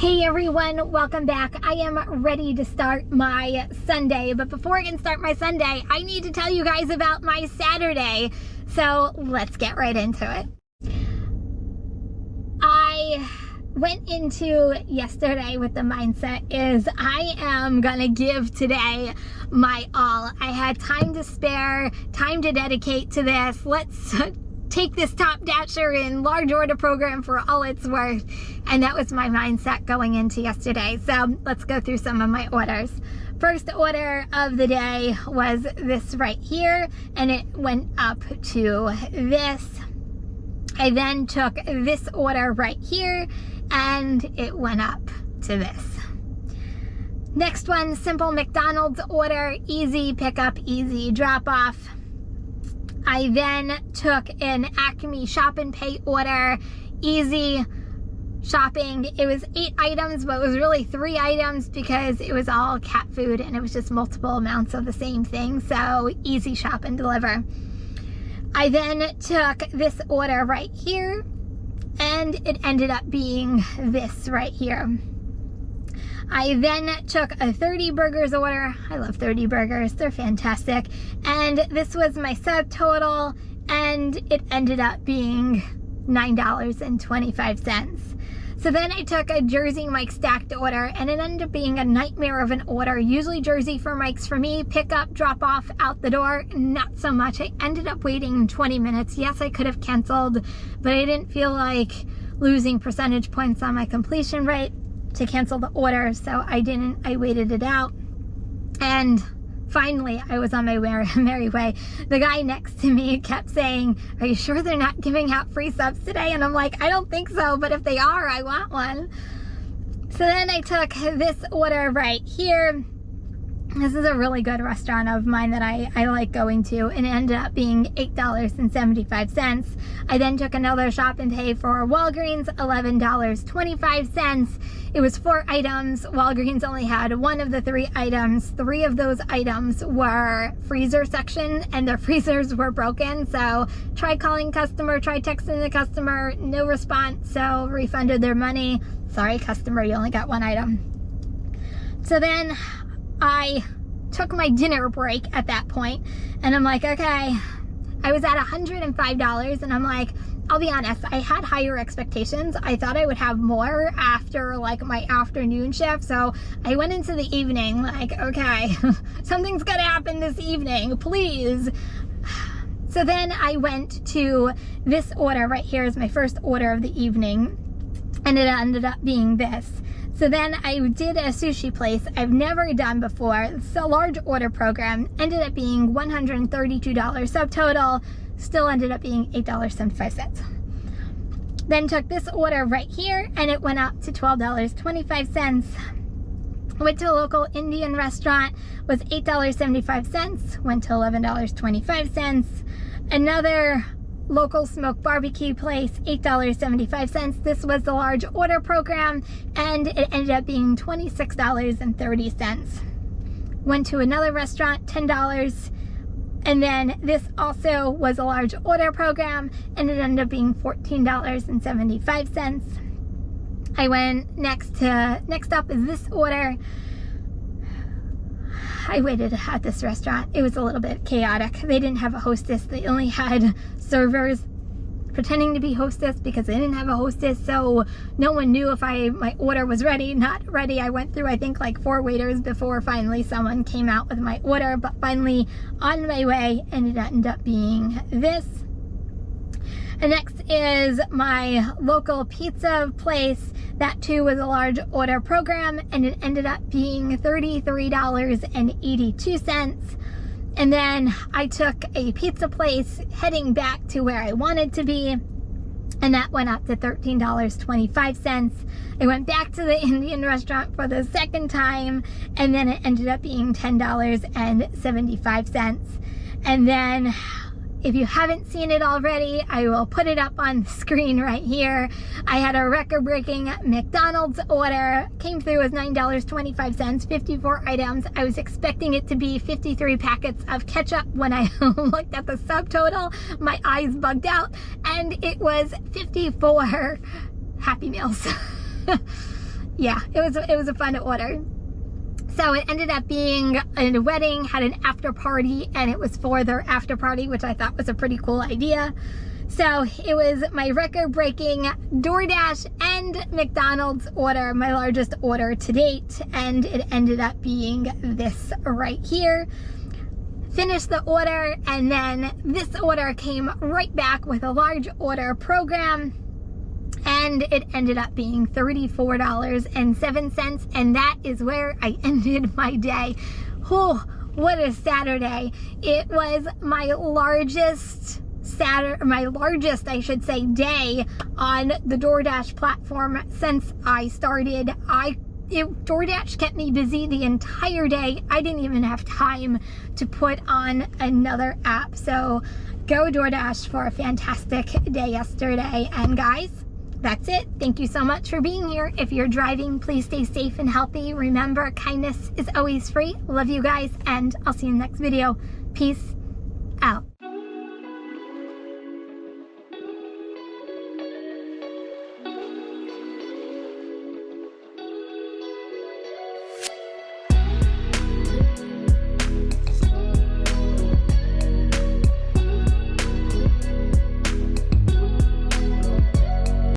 Hey everyone, welcome back. I am ready to start my Sunday, but before I can start my Sunday, I need to tell you guys about my Saturday. So let's get right into it. I went into yesterday with the mindset is I am gonna give today my all. I had time to spare, time to dedicate to this. Let's take this Top Dasher and large order program for all it's worth. And that was my mindset going into yesterday. So let's go through some of my orders. First order of the day was this right here, and it went up to this. I then took this order right here and it went up to this. Next one, simple McDonald's order, easy pickup, easy drop off. I then took an Acme shop and pay order, easy shopping. It was 8 items, but it was really 3 items because it was all cat food and it was just multiple amounts of the same thing. So easy shop and deliver. I then took this order right here and it ended up being this right here. I then took a 30 burgers order. I love 30 burgers. They're fantastic. And this was my subtotal, and it ended up being $9.25. So then I took a Jersey Mike stacked order, and it ended up being a nightmare of an order. Usually Jersey for Mike's for me, pick up, drop off, out the door. Not so much. I ended up waiting 20 minutes. Yes, I could have canceled, but I didn't feel like losing percentage points on my completion rate to cancel the order, so I didn't. I waited it out, and finally I was on my merry way. The guy next to me kept saying, "Are you sure they're not giving out free subs today?" And I'm like, I don't think so, but if they are, I want one. So then I took this order right here. This is a really good restaurant of mine that I like going to, and it ended up being $8.75. I then took another shop and pay for Walgreens, $11.25. It was 4 items. Walgreens only had 1 of the 3 items. 3 of those items were freezer section, and their freezers were broken. So tried calling customer, tried texting the customer, no response, so refunded their money. Sorry, customer, you only got 1 item. So then I took my dinner break at that point, and I'm like, okay, I was at $105, and I'm like, I'll be honest, I had higher expectations. I thought I would have more after like my afternoon shift, so I went into the evening like, okay, something's gonna happen this evening, please. So then I went to this order right here is my first order of the evening, and it ended up being this. So then I did a sushi place I've never done before. It's a large order program. Ended up being $132 subtotal. Still ended up being $8.75. Then took this order right here, and it went up to $12.25. Went to a local Indian restaurant, was $8.75. Went to $11.25. Another local smoke barbecue place, $8.75. This was the large order program, and it ended up being $26.30. Went to another restaurant, $10. And then this also was a large order program, and it ended up being $14.75. I went next up is this order. I waited at this restaurant. It was a little bit chaotic. They didn't have a hostess. They only had servers pretending to be hostess because they didn't have a hostess, so no one knew if my order was ready, not ready. I went through I think like 4 waiters before finally someone came out with my order, but finally on my way, and it ended up being this. And next is my local pizza place. That too was a large order program, and it ended up being $33.82. And then I took a pizza place heading back to where I wanted to be, and that went up to $13.25. I went back to the Indian restaurant for the second time, and then it ended up being $10.75. And then if you haven't seen it already, I will put it up on the screen right here. I had a record-breaking McDonald's order. Came through as $9.25, 54 items. I was expecting it to be 53 packets of ketchup. When I looked at the subtotal, my eyes bugged out, and it was 54 Happy Meals. yeah, it was a fun order. So it ended up being a wedding, had an after party, and it was for their after party, which I thought was a pretty cool idea. So it was my record-breaking DoorDash and McDonald's order, my largest order to date, and it ended up being this right here. Finished the order, and then this order came right back with a large order program, and it ended up being $34.07, and that is where I ended my day. Oh, what a Saturday. It was my largest I should say, day on the DoorDash platform since I started. DoorDash kept me busy the entire day. I didn't even have time to put on another app. So go DoorDash for a fantastic day yesterday. And guys, that's it. Thank you so much for being here. If you're driving, please stay safe and healthy. Remember, kindness is always free. Love you guys, and I'll see you in the next video. Peace out.